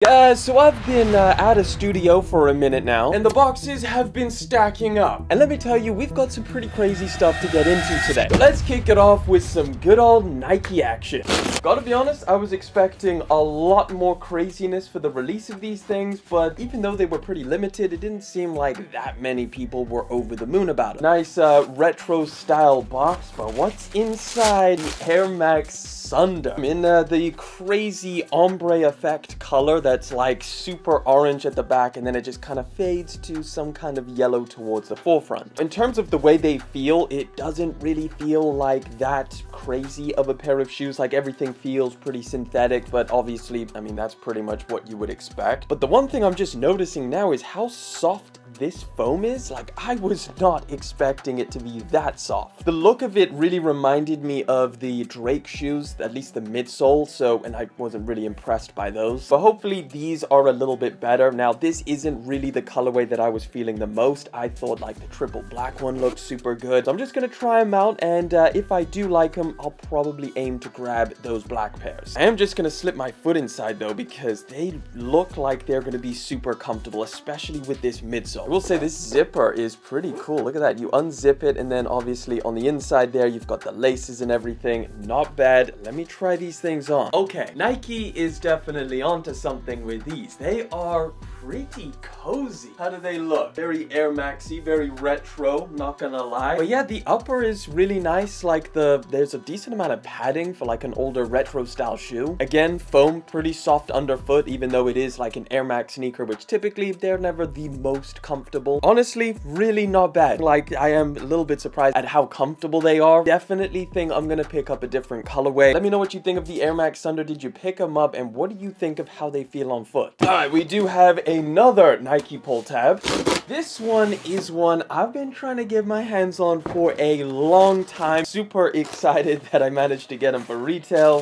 Guys, so I've been at a studio for a minute now, and the boxes have been stacking up. And let me tell you, we've got some pretty crazy stuff to get into today. But let's kick it off with some good old Nike action. Gotta be honest, I was expecting a lot more craziness for the release of these things, but even though they were pretty limited, it didn't seem like that many people were over the moon about it. Nice retro style box, but what's inside the Air Max SNDR? In the crazy ombre effect color that's like super orange at the back, and then it just kind of fades to some kind of yellow towards the forefront. In terms of the way they feel, it doesn't really feel like that crazy of a pair of shoes. Like, everything feels pretty synthetic, but obviously, I mean, that's pretty much what you would expect. But the one thing I'm just noticing now is how soft this foam is. Like, I was not expecting it to be that soft. The look of it really reminded me of the Drake shoes, at least the midsole, and I wasn't really impressed by those. But hopefully these are a little bit better. Now, this isn't really the colorway that I was feeling the most. I thought like the triple black one looked super good. So I'm just gonna try them out, and if I do like them, I'll probably aim to grab those black pairs. I am just gonna slip my foot inside though, because they look like they're gonna be super comfortable, especially with this midsole. I will say this zipper is pretty cool. Look at that. You unzip it, and then obviously on the inside there, you've got the laces and everything. Not bad. Let me try these things on. Okay, Nike is definitely onto something with these. They are pretty cozy. How do they look? Very Air Maxy, very retro, not gonna lie. But yeah, the upper is really nice. Like, there's a decent amount of padding for like an older retro style shoe. Again, foam, pretty soft underfoot, even though it is like an Air Max sneaker, which typically they're never the most comfortable. Honestly, really not bad. Like, I am a little bit surprised at how comfortable they are. Definitely think I'm gonna pick up a different colorway. Let me know what you think of the Air Max SNDR. Did you pick them up, and what do you think of how they feel on foot? All right, we do have another Nike pull tab. This one is one I've been trying to get my hands on for a long time. Super excited that I managed to get them for retail.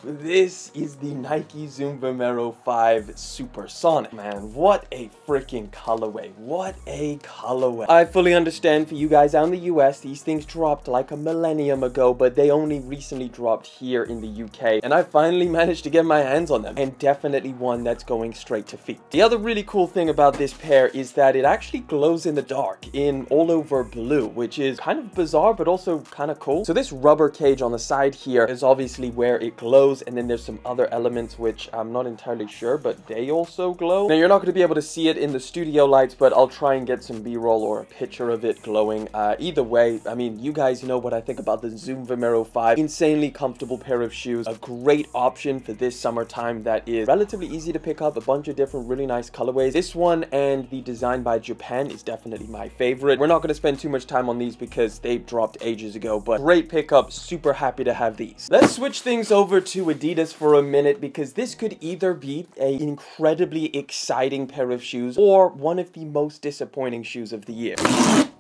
This is the Nike Zoom Vomero 5 Supersonic. Man, what a freaking colorway. What a colorway. I fully understand for you guys out in the US, these things dropped like a millennium ago, but they only recently dropped here in the UK, and I finally managed to get my hands on them, and definitely one that's going straight to feet. The other really cool thing about this pair is that it actually glows in the dark in all over blue, which is kind of bizarre, but also kind of cool. So this rubber cage on the side here is obviously where it glows, and then there's some other elements which I'm not entirely sure, but they also glow. Now, you're not going to be able to see it in the studio lights, but I'll try and get some b-roll or a picture of it glowing. Either way, I mean, you guys know what I think about the Zoom Vomero 5. Insanely comfortable pair of shoes, a great option for this summertime that is relatively easy to pick up, a bunch of different really nice colorways. This one and the design by Japan is definitely my favorite. We're not going to spend too much time on these because they dropped ages ago, but great pickup. Super happy to have these. Let's switch things over to Adidas for a minute, because this could either be an incredibly exciting pair of shoes or one of the most disappointing shoes of the year.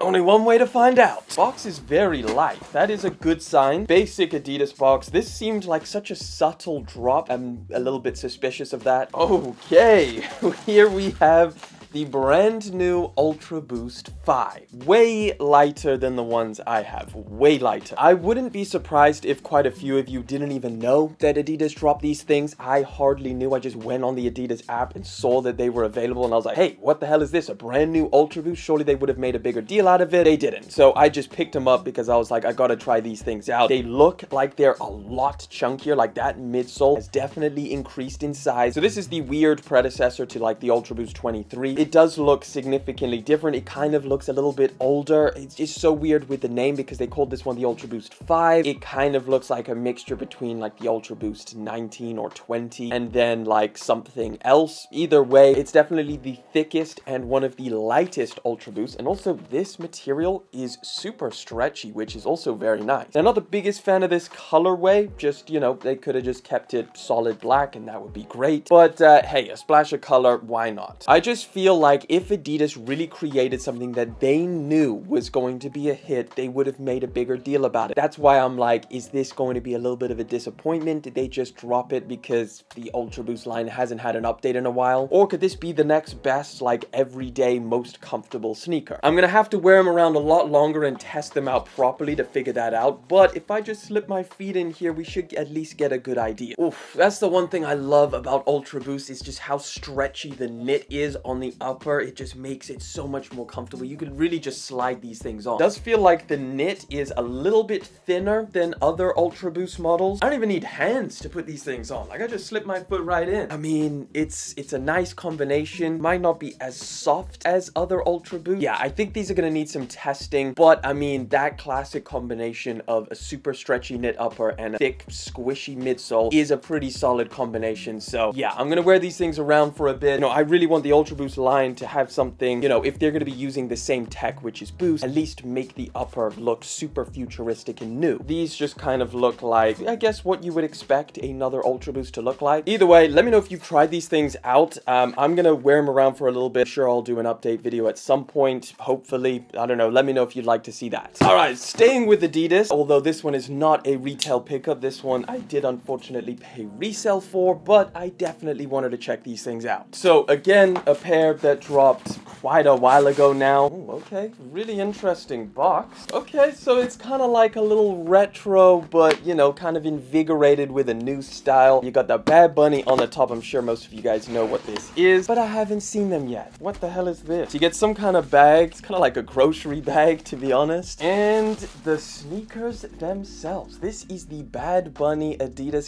Only one way to find out. Box is very light. That is a good sign. Basic Adidas box. This seemed like such a subtle drop. I'm a little bit suspicious of that. Okay, here we have the brand new Ultraboost 5. Way lighter than the ones I have. Way lighter. I wouldn't be surprised if quite a few of you didn't even know that Adidas dropped these things. I hardly knew. I just went on the Adidas app and saw that they were available, and I was like, hey, what the hell is this? A brand new Ultraboost? Surely they would have made a bigger deal out of it. They didn't. So I just picked them up because I was like, I gotta try these things out. They look like they're a lot chunkier. Like, that midsole has definitely increased in size. So this is the weird predecessor to like the Ultraboost 23. It does look significantly different. It kind of looks a little bit older. It's just so weird with the name, because they called this one the Ultraboost 5. It kind of looks like a mixture between like the Ultraboost 19 or 20 and then like something else. Either way, it's definitely the thickest and one of the lightest Ultraboosts, and also this material is super stretchy, which is also very nice. I'm not the biggest fan of this colorway. Just, you know, they could have just kept it solid black and that would be great, but hey, a splash of color, why not? I just feel feel like if Adidas really created something that they knew was going to be a hit, they would have made a bigger deal about it. That's why I'm like, is this going to be a little bit of a disappointment? Did they just drop it because the Ultraboost line hasn't had an update in a while? Or could this be the next best, like, everyday, most comfortable sneaker? I'm gonna have to wear them around a lot longer and test them out properly to figure that out, but if I just slip my feet in here, we should at least get a good idea. Oof, that's the one thing I love about Ultraboost, is just how stretchy the knit is on the upper. It just makes it so much more comfortable. You could really just slide these things on. It does feel like the knit is a little bit thinner than other Ultraboost models. I don't even need hands to put these things on. Like, I just slip my foot right in. I mean, it's a nice combination. Might not be as soft as other Ultraboost. Yeah, I think these are gonna need some testing, but I mean, that classic combination of a super stretchy knit upper and a thick, squishy midsole is a pretty solid combination. So yeah, I'm gonna wear these things around for a bit. You know, I really want the Ultraboost line to have something, you know, if they're gonna be using the same tech, which is boost, at least make the upper look super futuristic and new. These just kind of look like, I guess, what you would expect another Ultraboost to look like. Either way, let me know if you've tried these things out. I'm gonna wear them around for a little bit. Sure, I'll do an update video at some point, hopefully. I don't know, let me know if you'd like to see that. All right, staying with Adidas, although this one is not a retail pickup. This one I did unfortunately pay resale for, but I definitely wanted to check these things out. So again, a pair that dropped quite a while ago now. Ooh, okay, really interesting box. Okay, so it's kind of like a little retro, but you know, kind of invigorated with a new style. You got the Bad Bunny on the top. I'm sure most of you guys know what this is, but I haven't seen them yet. What the hell is this? You get some kind of bag. It's kind of like a grocery bag, to be honest. And the sneakers themselves. This is the Bad Bunny Adidas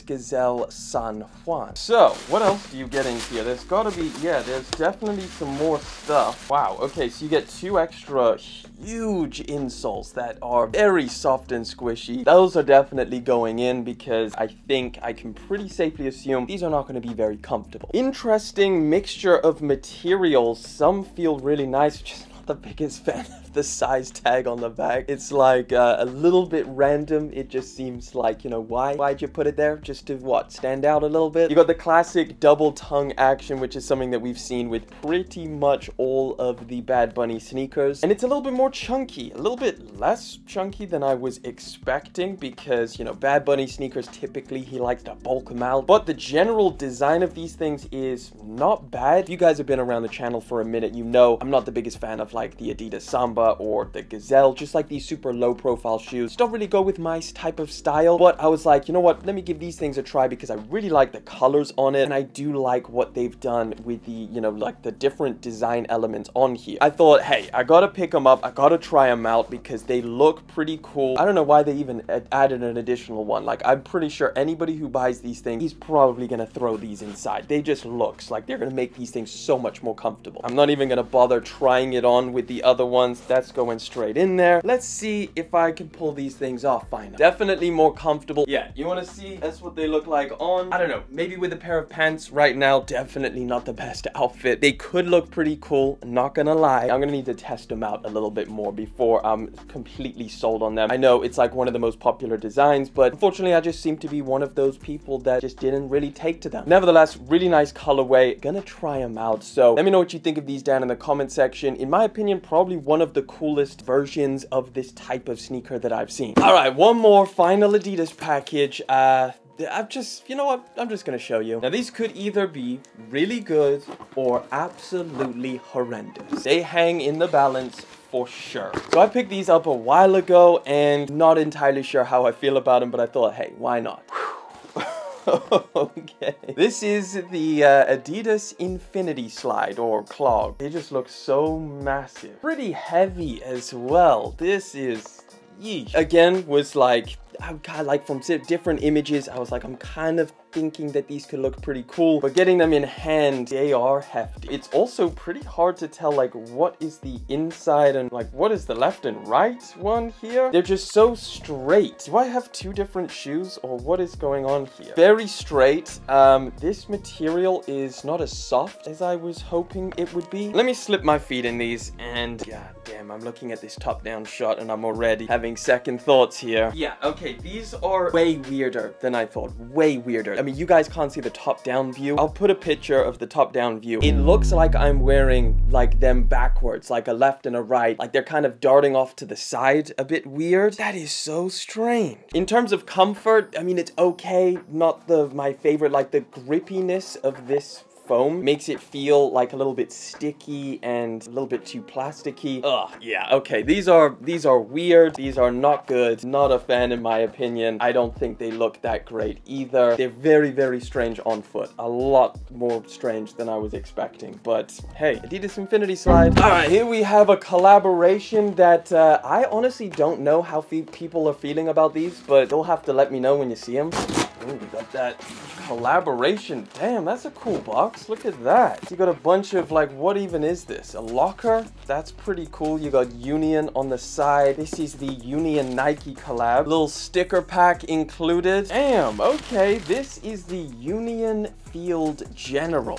San Juan. So, what else do you get in here? There's gotta be, yeah, there's definitely some more stuff. Wow, okay, so you get two extra huge insoles that are very soft and squishy. Those are definitely going in because I think I can pretty safely assume these are not going to be very comfortable. Interesting mixture of materials. Some feel really nice, which is not the biggest fan of the size tag on the back. It's like a little bit random. It just seems like, you know, why'd you put it there? Just to what, stand out a little bit? You got the classic double tongue action, which is something that we've seen with pretty much all of the Bad Bunny sneakers, and it's a little bit more chunky, a little bit less chunky than I was expecting, because, you know, Bad Bunny sneakers, typically he likes to bulk them out, but the general design of these things is not bad. If you guys have been around the channel for a minute, you know I'm not the biggest fan of like the Adidas Samba or the Gazelle, just like these super low profile shoes. Don't really go with my type of style, but I was like, you know what, let me give these things a try because I really like the colors on it, and I do like what they've done with the, you know, like the different design elements on here. I thought, hey, I gotta pick them up, I gotta try them out because they look pretty cool. I don't know why they even added an additional one. Like, I'm pretty sure anybody who buys these things, he's probably gonna throw these inside. They just looks like they're gonna make these things so much more comfortable. I'm not even gonna bother trying it on with the other ones. That's going straight in there. Let's see if I can pull these things off finally. Definitely more comfortable. Yeah, you want to see? That's what they look like on. I don't know, maybe with a pair of pants right now. Definitely not the best outfit. They could look pretty cool, not gonna lie. I'm gonna need to test them out a little bit more before I'm completely sold on them. I know it's like one of the most popular designs, but unfortunately I just seem to be one of those people that just didn't really take to them. Nevertheless, really nice colorway. Gonna try them out. So let me know what you think of these down in the comment section. In my opinion, probably one of the coolest versions of this type of sneaker that I've seen. All right, one more final Adidas package. I've just, you know what, I'm just gonna show you. Now, these could either be really good or absolutely horrendous. They hang in the balance for sure. So I picked these up a while ago and not entirely sure how I feel about them, but I thought, hey, why not? Okay, this is the Adidas Infinity Slide or clog. They just look so massive, pretty heavy as well. This is yeesh. Again, was like, I'm kind of like from different images, I was like, I'm kind of thinking that these could look pretty cool, but getting them in hand, they are hefty. It's also pretty hard to tell like what is the inside and like what is the left and right one here. They're just so straight. Do I have two different shoes or what is going on here? Very straight. This material is not as soft as I was hoping it would be. Let me slip my feet in these and god damn Damn, I'm looking at this top-down shot and I'm already having second thoughts here. Yeah, okay, these are way weirder than I thought. Way weirder. I mean, you guys can't see the top-down view. I'll put a picture of the top-down view. It looks like I'm wearing, like, them backwards, like a left and a right. Like, they're kind of darting off to the side. A bit weird. That is so strange. In terms of comfort, I mean, it's okay. Not my favorite. Like, the grippiness of this foam makes it feel like a little bit sticky and a little bit too plasticky. Ugh, yeah, okay, these are weird. These are not good. Not a fan in my opinion. I don't think they look that great either. They're very, very strange on foot. A lot more strange than I was expecting. But hey, Adidas Infinity Slide. All right, here we have a collaboration that I honestly don't know how people are feeling about these, but you'll have to let me know when you see them. Ooh, we got that collaboration. Damn, that's a cool box. Look at that. You got a bunch of, like, what even is this? A locker? That's pretty cool. You got Union on the side. This is the Union Nike collab. Little sticker pack included. Damn, okay. This is the Union Field General.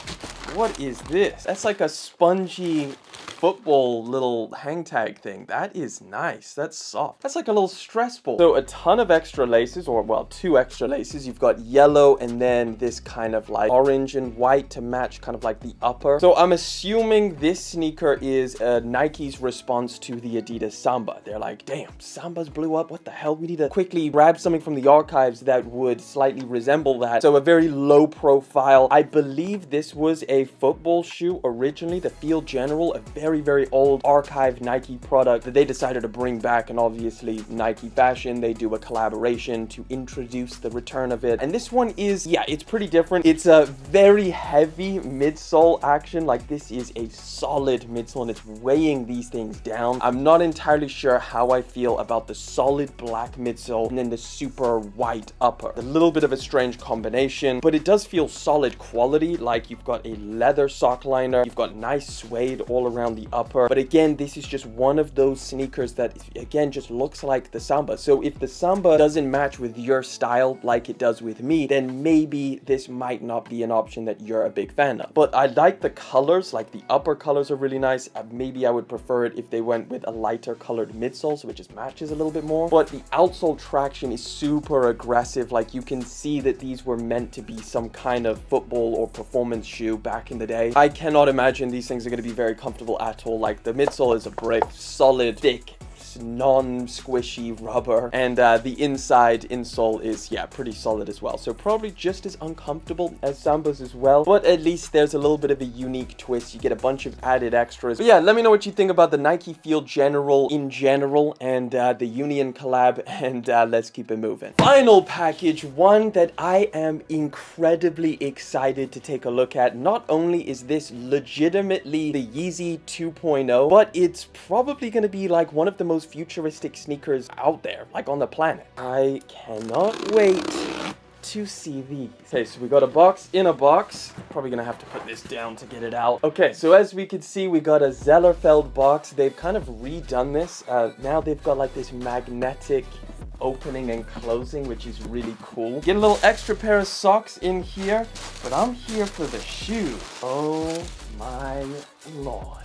What is this? That's like a spongy football little hang tag thing. That is nice. That's soft. That's like a little stress ball. So a ton of extra laces, or well, 2 extra laces. You've got yellow and then this kind of like orange and white to match kind of like the upper. So I'm assuming this sneaker is Nike's response to the Adidas Samba. They're like, damn, Sambas blew up. What the hell? We need to quickly grab something from the archives that would slightly resemble that. So a very low profile. I believe this was a football shoe originally, the Field General, a very old archive Nike product that they decided to bring back, and obviously Nike fashion, they do a collaboration to introduce the return of it. And this one is, yeah, it's pretty different. It's a very heavy midsole action. Like, this is a solid midsole and it's weighing these things down. I'm not entirely sure how I feel about the solid black midsole and then the super white upper. A little bit of a strange combination, but it does feel solid quality. Like, you've got a leather sock liner, you've got nice suede all around the upper. But again, this is just one of those sneakers that, again, just looks like the Samba. So if the Samba doesn't match with your style like it does with me, then maybe this might not be an option that you're a big fan of. But I like the colors. Like, the upper colors are really nice. Maybe I would prefer it if they went with a lighter colored midsole, so it just matches a little bit more. But the outsole traction is super aggressive. Like, you can see that these were meant to be some kind of football or performance shoe back in the day. I cannot imagine these things are going to be very comfortable at all. Like, the midsole is a brick, solid, thick, non-squishy rubber, and the insole is, yeah, pretty solid as well. So probably just as uncomfortable as Sambas as well, but at least there's a little bit of a unique twist. You get a bunch of added extras. But yeah, let me know what you think about the Nike Field General in general and the Union collab, and let's keep it moving. Final package, one that I am incredibly excited to take a look at. Not only is this legitimately the Yeezy 2.0, but it's probably going to be like one of the most futuristic sneakers out there, like on the planet. I cannot wait to see these. Okay, so we got a box in a box. Probably gonna have to put this down to get it out. Okay, so as we can see, we got a Zellerfeld box. They've kind of redone this. Now they've got like this magnetic opening and closing, which is really cool. Get a little extra pair of socks in here, but I'm here for the shoes. Oh my lord.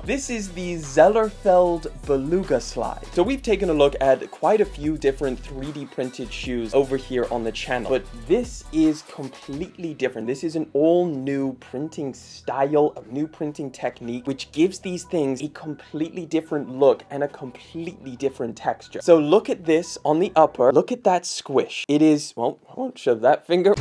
This is the Zellerfeld Beluga Slide. So we've taken a look at quite a few different 3D printed shoes over here on the channel, but this is completely different. This is an all new printing style, a new printing technique, which gives these things a completely different look and a completely different texture. So look at this on the upper, look at that squish. It is, well, I won't show that finger.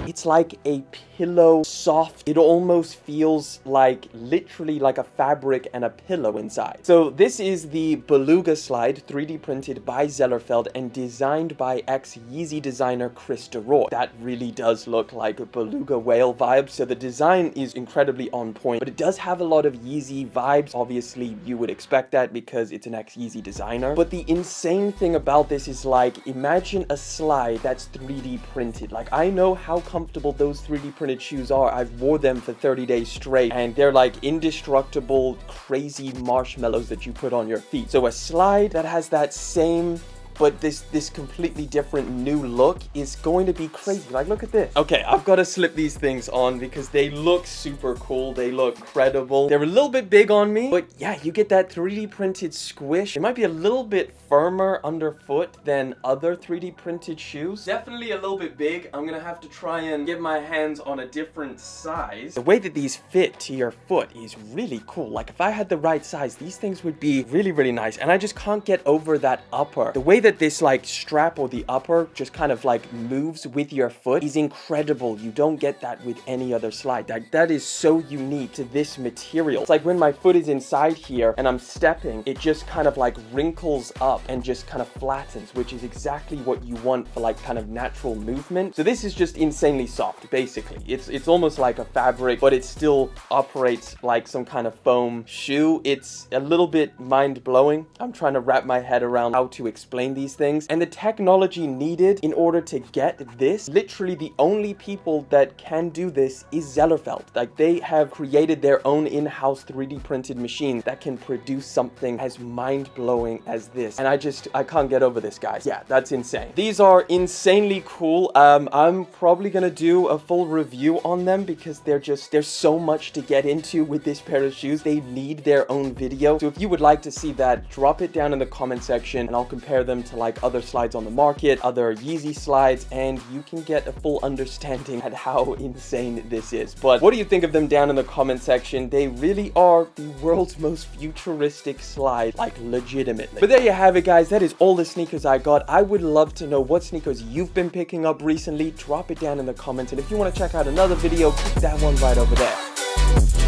It's like a pillow, soft. It almost feels like literally like a fabric and a pillow inside. So this is the Beluga Slide, 3D printed by Zellerfeld and designed by ex-Yeezy designer Chris DeRoy. That really does look like a beluga whale vibe. So the design is incredibly on point, but it does have a lot of Yeezy vibes. Obviously, you would expect that because it's an ex-Yeezy designer. But the insane thing about this is, like, imagine a slide that's 3D printed. Like, I know how comfortable those 3D printed shoes are. I've wore them for 30 days straight, and they're like indestructible, crazy marshmallows that you put on your feet. So a slide that has that same but this completely different new look is going to be crazy. Like, look at this. Okay, I've got to slip these things on because they look super cool. They look credible. They're a little bit big on me, but yeah, you get that 3D printed squish. It might be a little bit firmer underfoot than other 3D printed shoes. Definitely a little bit big. I'm gonna have to try and get my hands on a different size. The way that these fit to your foot is really cool. Like, if I had the right size, these things would be really, really nice. And I just can't get over that upper. The way that this like strap or the upper just kind of like moves with your foot is incredible. You don't get that with any other slide. That is so unique to this material. It's like when my foot is inside here and I'm stepping, it just kind of like wrinkles up and just kind of flattens, which is exactly what you want for like kind of natural movement. So this is just insanely soft, basically. It's almost like a fabric, but it still operates like some kind of foam shoe. It's a little bit mind-blowing. I'm trying to wrap my head around how to explain these things. And the technology needed in order to get this, literally the only people that can do this is Zellerfeld. Like, they have created their own in-house 3D printed machine that can produce something as mind-blowing as this. And I can't get over this, guys. Yeah, that's insane. These are insanely cool. I'm probably gonna do a full review on them because there's so much to get into with this pair of shoes. They need their own video. So if you would like to see that, drop it down in the comment section and I'll compare them to like other slides on the market, other Yeezy slides, and you can get a full understanding at how insane this is. But what do you think of them down in the comment section? They really are the world's most futuristic slide, like legitimately. But there you have it, guys. That is all the sneakers I got. I would love to know what sneakers you've been picking up recently. Drop it down in the comments, and if you want to check out another video, click that one right over there.